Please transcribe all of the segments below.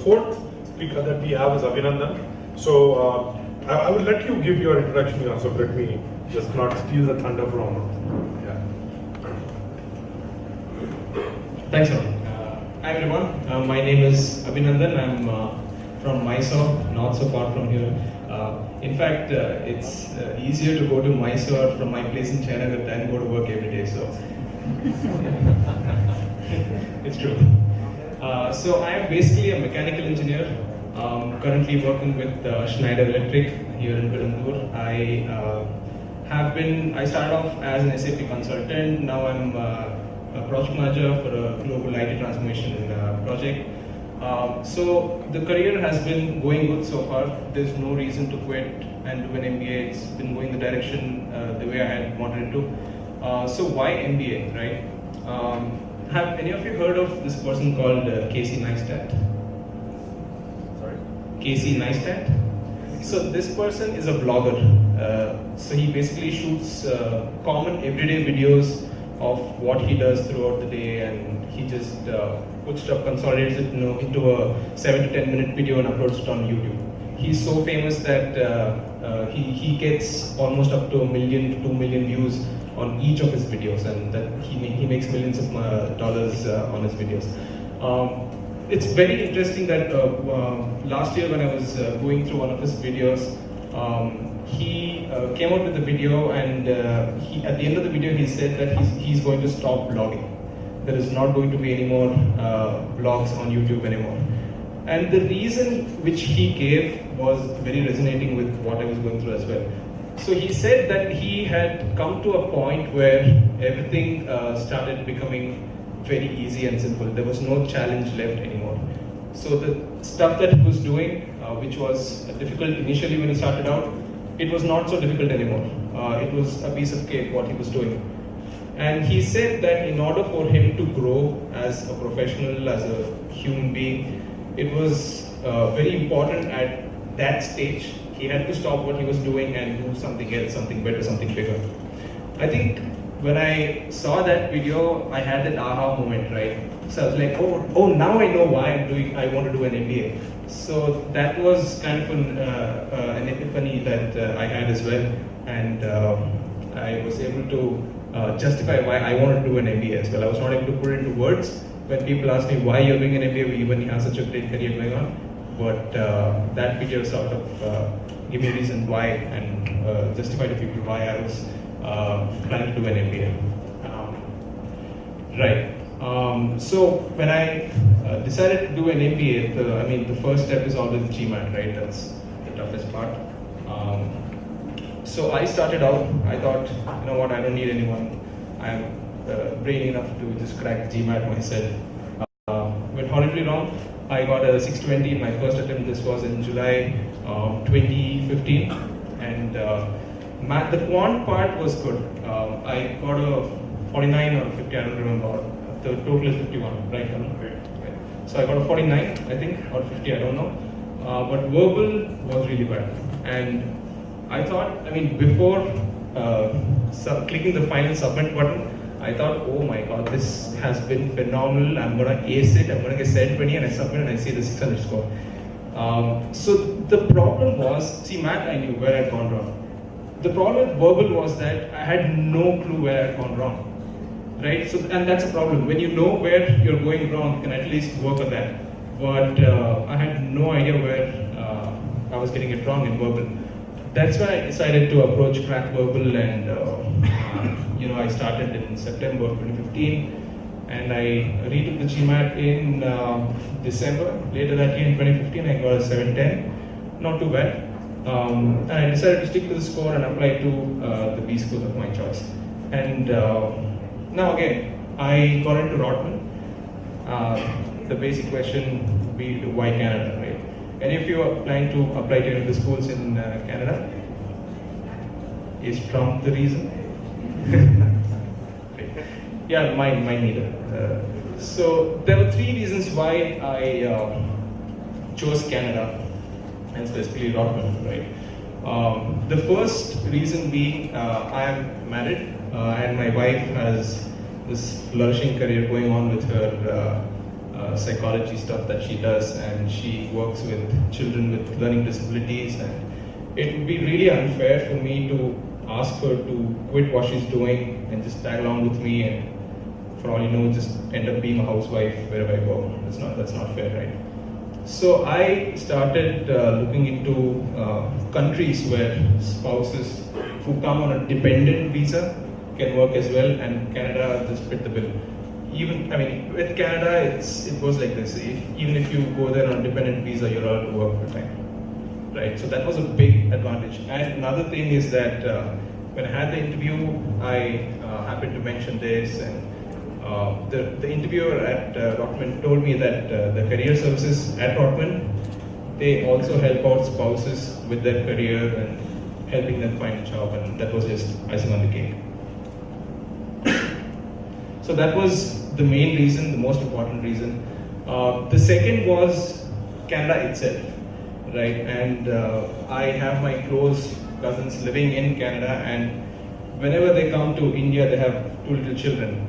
fourth speaker that we have is Abhinandan. So I will let you give your introduction, so let me just not steal the thunder from yeah. Thanks, Ron. Hi everyone, my name is Abhinandan. I'm from Mysore, not so far from here. In fact, it's easier to go to Mysore from my place in China than go to work every day. So it's true. So I am basically a mechanical engineer. Currently working with Schneider Electric here in Abhinandan. I started off as an SAP consultant. Now I'm a project manager for a global IT transformation project. So the career has been going good so far. There's no reason to quit and do an MBA. It's been going the direction the way I had wanted it to. So why MBA, right? Have any of you heard of this person called Casey Neistat? Sorry? Casey Neistat? So this person is a blogger. So he basically shoots common everyday videos of what he does throughout the day, and he just puts stuff, consolidates it into a 7 to 10 minute video and uploads it on YouTube. He's so famous that he gets almost up to 1 million to 2 million views on each of his videos, and that he makes millions of dollars on his videos. It's very interesting that last year when I was going through one of his videos, he came out with a video, and at the end of the video he said that he's going to stop vlogging. There is not going to be any more vlogs on YouTube anymore. And the reason which he gave was very resonating with what I was going through as well. So he said that he had come to a point where everything started becoming very easy and simple. There was no challenge left anymore. So the stuff that he was doing, which was difficult initially when he started out, it was not so difficult anymore. It was a piece of cake what he was doing. And he said that in order for him to grow as a professional, as a human being, it was very important at that stage. He had to stop what he was doing and do something else, something better, something bigger. I think when I saw that video, I had that aha moment, right? So I was like, oh, now I know why I want to do an MBA. So that was kind of an epiphany that I had as well, and I was able to justify why I wanted to do an MBA as well. I was not able to put it into words when people ask me why you're doing an MBA when you have such a great career going on. But that video sort of gave me a reason why, and justify to people why I was planning to do an MBA. Right. So when I decided to do an MBA, the first step is always GMAT, right? That's the toughest part. So I started out, I thought, you know what, I don't need anyone. I'm brainy enough to just crack GMAT myself. Went horribly wrong. I got a 620 in my first attempt. This was in July 2015. And the quant part was good. I got a 49 or 50, I don't remember. The total is 51, right? So I got a 49, I think, or 50, I don't know. But verbal was really bad. And I thought, before clicking the final submit button, I thought, oh my god, this has been phenomenal. I'm going to ace it. I'm going to get 720 and I submit and I see the 600 score. So the problem was, math I knew where I'd gone wrong. The problem with verbal was that I had no clue where I'd gone wrong. Right? So, and that's a problem. When you know where you're going wrong, you can at least work on that. But I had no idea where I was getting it wrong in verbal. That's why I decided to approach Crackverbal, and I started in September 2015, and I retook the GMAT in December. Later that year in 2015, I got a 710, not too bad. And I decided to stick to the score and apply to the B-school of my choice. And now again, I got into Rotman. The basic question would be why Canada, right? Any of you are planning to apply to any of the schools in Canada? Is Trump the reason? Yeah, mine neither. So there were 3 reasons why I chose Canada, and specifically Rotman, right? The first reason being I am married and my wife has this flourishing career going on with her psychology stuff that she does, and she works with children with learning disabilities, and it would be really unfair for me to ask her to quit what she's doing and just tag along with me, and for all you know, just end up being a housewife wherever I go. That's not fair, right? So I started looking into countries where spouses who come on a dependent visa can work as well, and Canada just fit the bill. With Canada, it goes like this. Even if you go there on a dependent visa, you're allowed to work full time, right? So that was a big advantage. And another thing is that when I had the interview, I happened to mention this, and the interviewer at Rotman told me that the career services at Rotman, they also help out spouses with their career and helping them find a job, and that was just icing on the cake. So that was the main reason, the most important reason. The second was Canada itself, right? And I have my close cousins living in Canada, and whenever they come to India, they have two little children.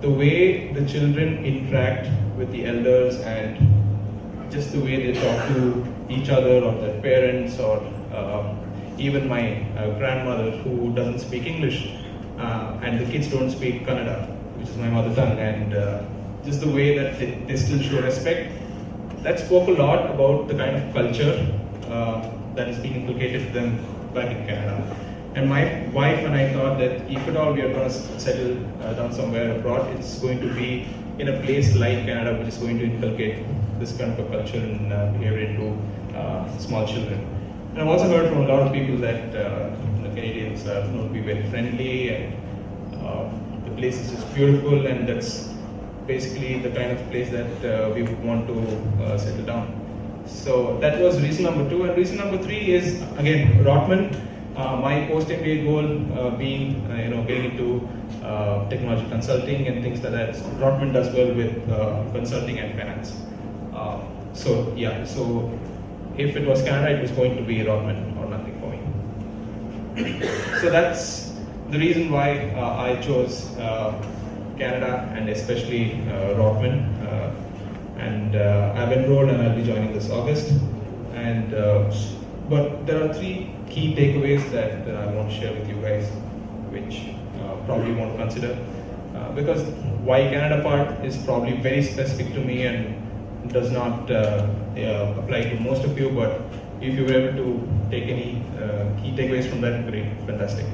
The way the children interact with the elders and just the way they talk to each other or their parents, or even my grandmother who doesn't speak English, and the kids don't speak Kannada, which is my mother tongue, and just the way that they still show respect, that spoke a lot about the kind of culture that is being inculcated to them back in Canada. And my wife and I thought that if at all we are going to settle down somewhere abroad, it's going to be in a place like Canada, which is going to inculcate this kind of a culture and behavior into small children. And I've also heard from a lot of people that Canadians are known to be very friendly, and the place is just beautiful, and that's basically the kind of place that we would want to settle down. So that was reason number 2. And reason number 3 is, again, Rotman. My post-MBA goal being, getting into technology consulting and things like that. So Rotman does well with consulting and finance. So if it was Canada, it was going to be Rotman or nothing for me. So that's the reason why I chose Canada, and especially Rotman. I've enrolled and I'll be joining this August. But there are 3 key takeaways that I want to share with you guys, which probably you want to consider. Because why Canada part is probably very specific to me and does not apply to most of you, but if you were able to take any key takeaways from that, great, fantastic.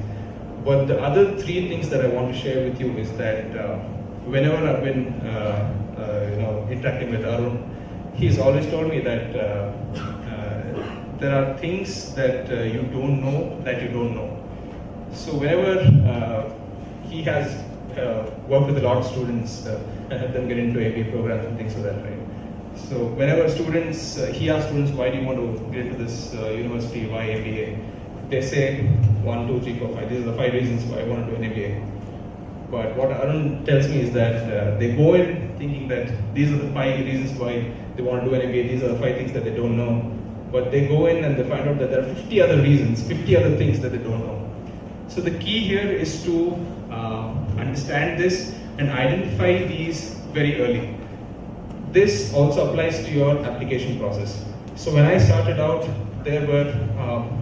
But the other 3 things that I want to share with you is that whenever I've been interacting with Arun, he's always told me that there are things that you don't know that you don't know. So whenever he has worked with a lot of students and helped them get into MBA programs and things like that, right? So whenever students, he asks students, why do you want to get into this university, why MBA? They say 1, 2, 3, 4, 5. These are the 5 reasons why I want to do an MBA. But what Arun tells me is that they go in thinking that these are the 5 reasons why they want to do an MBA. These are the 5 things that they don't know. But they go in and they find out that there are 50 other reasons, 50 other things that they don't know. So the key here is to understand this and identify these very early. This also applies to your application process. So when I started out, there were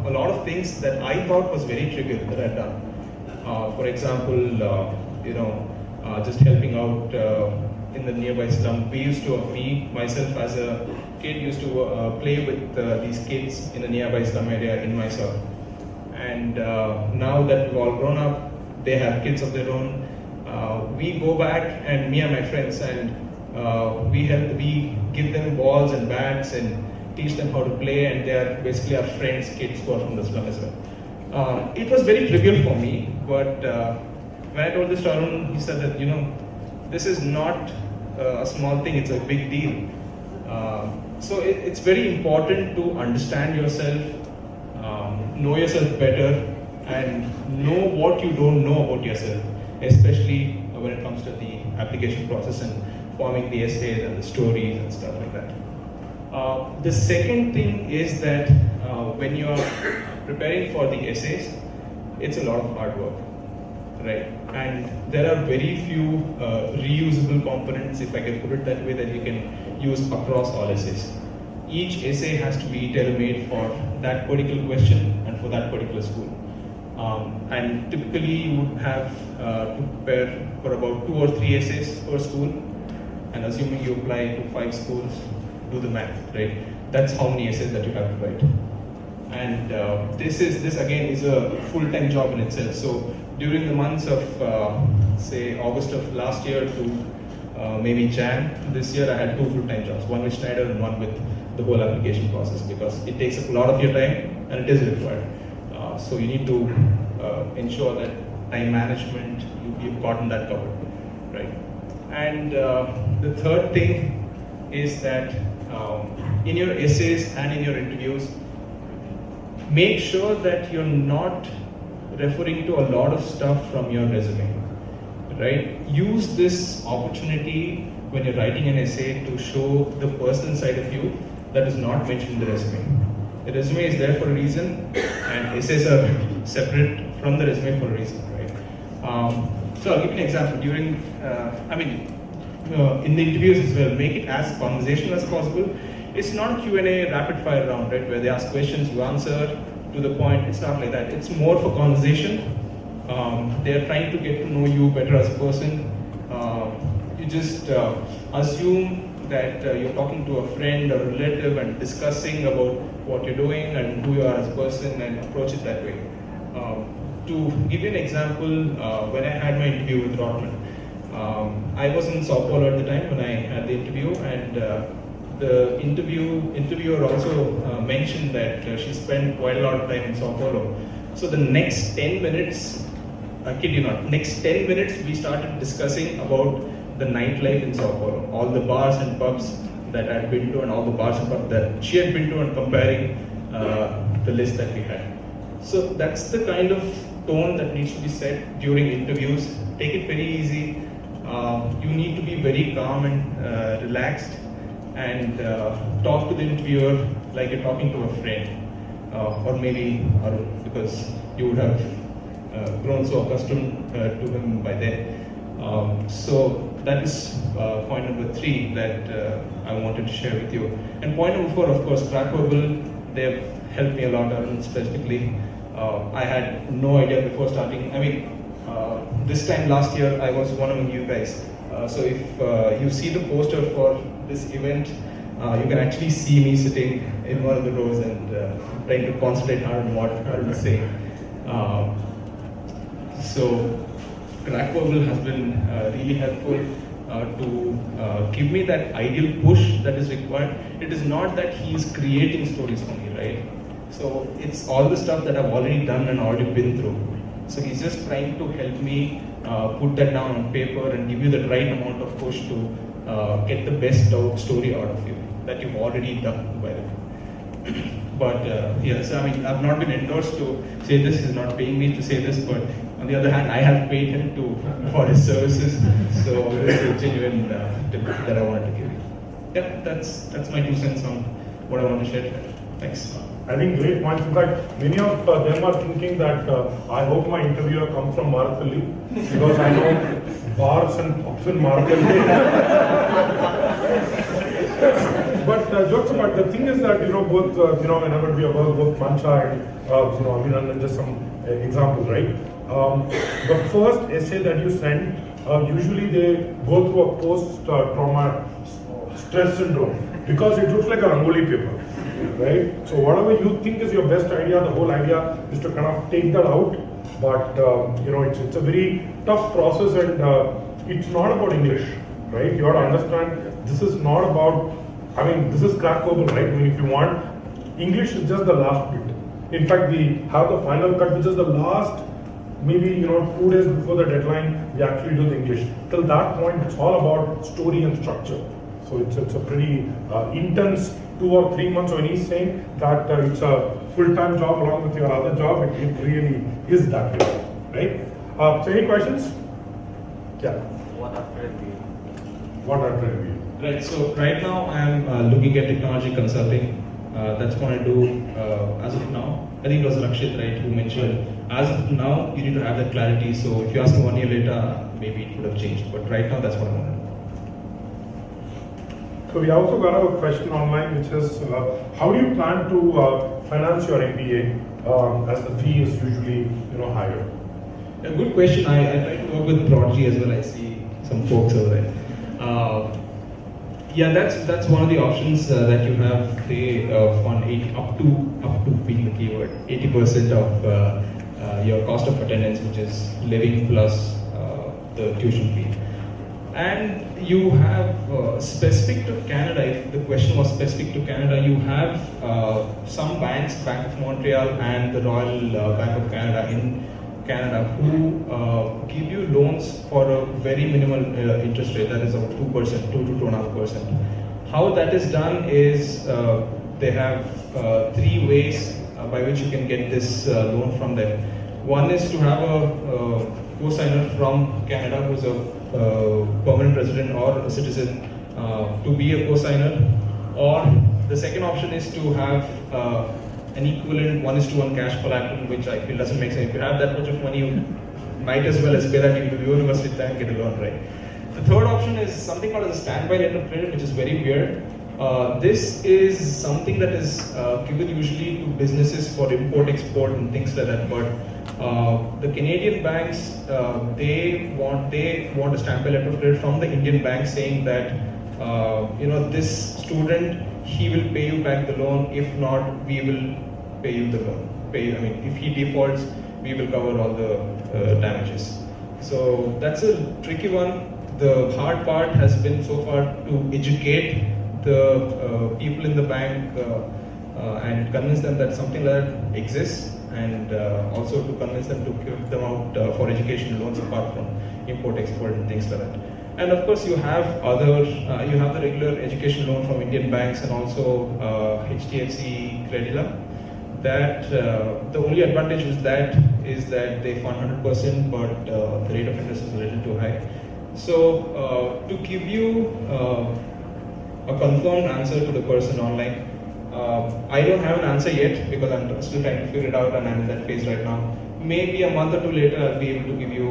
a lot of things that I thought was very trivial that I'd done. For example, just helping out in the nearby slum. We used to, myself as a kid, used to play with these kids in the nearby slum area in Mysore. And now that we've all grown up, they have kids of their own. We go back, and me and my friends, and we give them balls and bats and teach them how to play, and they are basically our friends' kids who are from the slum as well. It was very trivial for me, but when I told this to Arun, he said that, this is not a small thing, it's a big deal. So it's very important to understand yourself, know yourself better, and know what you don't know about yourself, especially when it comes to the application process and forming the essays and the stories and stuff like that. The second thing is that when you are preparing for the essays, it's a lot of hard work. right? And there are very few reusable components, if I can put it that way, that you can use across all essays. Each essay has to be tailor-made for that particular question and for that particular school. And typically you would have to prepare for about 2 or 3 essays per school, and assuming you apply to 5 schools, do the math, right? That's how many essays that you have to write. And this again is a full-time job in itself. So during the months of say August of last year to maybe Jan this year, I had 2 full-time jobs, one with Schneider and one with the whole application process, because it takes up a lot of your time and it is required. So you need to ensure that time management, you've gotten that covered, right? And the third thing is that in your essays and in your interviews, make sure that you're not referring to a lot of stuff from your resume, right? Use this opportunity when you're writing an essay to show the personal side of you that is not mentioned in the resume. The resume is there for a reason, and essays are separate from the resume for a reason, right? So I'll give you an example. During, in the interviews as well, make it as conversational as possible. It's not a Q&A rapid fire round, right, where they ask questions, you answer to the point. It's not like that. It's more for conversation. They're trying to get to know you better as a person. You just assume that you're talking to a friend or relative and discussing about what you're doing and who you are as a person, and approach it that way. To give you an example, when I had my interview with Rotman, I was in Sao Paulo at the time when I had the interview, and the interviewer also mentioned that she spent quite a lot of time in Sao Paulo. So the next 10 minutes, I kid you not, next 10 minutes we started discussing about the nightlife in Sao Paulo, all the bars and pubs that I had been to and all the bars and pubs that she had been to, and comparing the list that we had. So that's the kind of tone that needs to be set during interviews. Take it very easy. You need to be very calm and relaxed, and talk to the interviewer like you're talking to a friend, or because you would have grown so accustomed to him by then. So that is point number 3 that I wanted to share with you. And point number 4, of course, Crackverbal. They've helped me a lot, specifically. I had no idea before starting. This time last year, I was one among you guys. So if you see the poster for this event, you can actually see me sitting in one of the rows and trying to concentrate hard on what I will say. So Crackverbal has been really helpful to give me that ideal push that is required. It is not that he is creating stories for me, right? So it's all the stuff that I've already done and already been through. So he's just trying to help me put that down on paper and give you the right amount of push to get the best story out of you that you've already done, by the way. But yes, I've not been endorsed to say this. He's not paying me to say this, but on the other hand, I have paid him for his services. So it's a genuine tip that I wanted to give you. Yeah, that's my 2 cents on what I want to share. Thanks. I think great points. In fact, many of them are thinking that I hope my interviewer comes from Marathali, because I know bars and pubs in Marathali. But jokes apart, the thing is that both whenever we about both Mancha and Abhinandan, just some examples, right? The first essay that you send, usually they go through a post-trauma stress syndrome, because it looks like a Rangoli paper, right? So whatever you think is your best idea, the whole idea is to kind of take that out. But it's a very tough process, and it's not about English, right? You have to understand, this is not about, this is Crackverbal, right? If you want, English is just the last bit. In fact, we have the final cut, which is the last, maybe 2 days before the deadline, we actually do the English. Till that point, it's all about story and structure. So it's a pretty intense 2 or 3 months. When he's saying that it's a full-time job along with your other job, it really is that way, right? So any questions? Yeah. What after MBA? What after MBA? Right, so right now I'm looking at technology consulting. That's what I do as of now. I think it was Rakshit, right, who mentioned As of now, you need to have that clarity. So if you ask me 1 year later, maybe it would have changed. But right now, that's what I want. So we also got a question online, which is, how do you plan to finance your MBA as the fee is usually higher? A good question. I try to work with Prodigy as well. I see some folks over there. Yeah, that's one of the options that you have. They fund up to being the keyword 80% of your cost of attendance, which is living plus the tuition fee. And you have specific to Canada. If the question was specific to Canada, you have some banks, Bank of Montreal and the Royal Bank of Canada in Canada, who give you loans for a very minimal interest rate, that is of 2%, 2 to 2.5%. How that is done is they have 3 ways by which you can get this loan from them. One is to have a co-signer from Canada who's a permanent resident or a citizen to be a co-signer, or the second option is to have an equivalent 1:1 cash collateral, which I feel doesn't make sense. If you have that much of money, you might as well as pay that into the university and get a loan, right? The third option is something called as a standby letter of credit, which is very weird. This is something that is given usually to businesses for import, export, and things like that. But the Canadian banks, they want a standby letter of credit from the Indian bank saying that this student, he will pay you back the loan. If not, we will pay you the loan. If he defaults, we will cover all the damages. So that's a tricky one. The hard part has been so far to educate the people in the bank and convince them that something like that exists, and also to convince them to give them out for education loans apart from import, export, and things like that. And of course, you have you have the regular education loan from Indian banks and also HDFC Credila. That the only advantage is that they fund 100%, but the rate of interest is a little too high. So to give you a confirmed answer to the person online, I don't have an answer yet because I'm still trying to figure it out and I'm in that phase right now. Maybe a month or two later, I'll be able to give you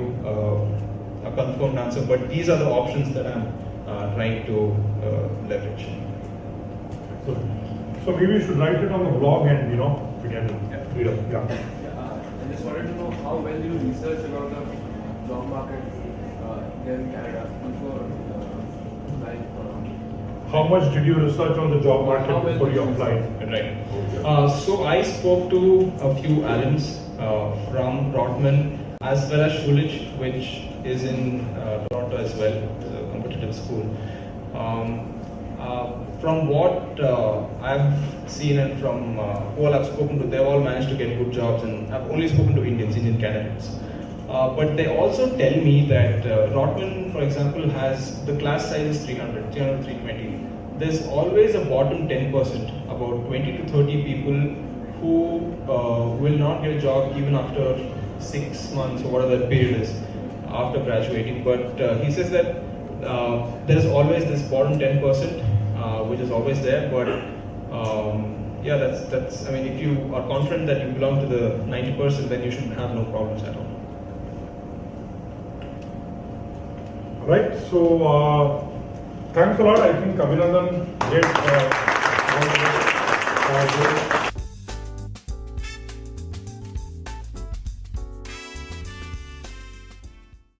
a confirmed answer, but these are the options that I'm trying to leverage. So maybe you should write it on the blog and we can read it. Yeah. I just wanted to know how well you research about the job market here in Canada before applying for. How much did you research on the job market before you applied? Right. So I spoke to a few alums from Rotman as well as Schulich, which is in Toronto as well, it's a competitive school. From what I've seen and from who I've spoken to, they've all managed to get good jobs, and I've only spoken to Indian candidates. But they also tell me that Rotman, for example, has the class size is 300, 320. There's always a bottom 10%, about 20 to 30 people who will not get a job even after 6 months or whatever that period is after graduating. But he says that there's always this bottom 10%, which is always there. But yeah, that's. If you are confident that you belong to the 90%, then you should have no problems at all. Right. So thanks a lot. I think Abhinandan did.